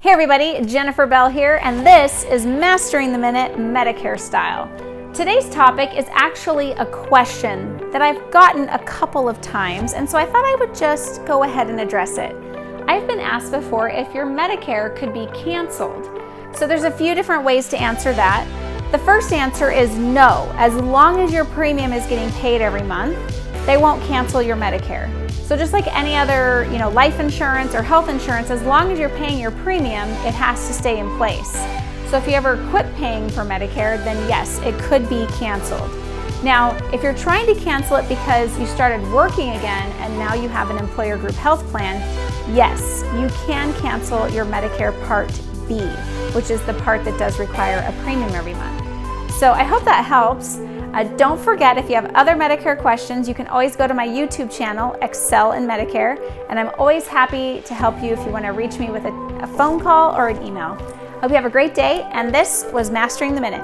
Hey everybody, Jennifer Bell here, and this is Mastering the Minute Medicare Style. Today's topic is actually a question that I've gotten a couple of times, and so I thought I would just go ahead and address it. I've been asked before if your Medicare could be canceled. So there's a few different ways to answer that. The first answer is no. As long as your premium is getting paid every month, they won't cancel your Medicare. So just like any other, life insurance or health insurance, as long as you're paying your premium, it has to stay in place. So if you ever quit paying for Medicare, then yes, it could be canceled. Now, if you're trying to cancel it because you started working again and now you have an employer group health plan, yes, you can cancel your Medicare Part B, which is the part that does require a premium every month. So I hope that helps. Don't forget, if you have other Medicare questions, you can always go to my YouTube channel, Excel in Medicare, and I'm always happy to help you if you want to reach me with a phone call or an email. Hope you have a great day, and this was Mastering the Minute.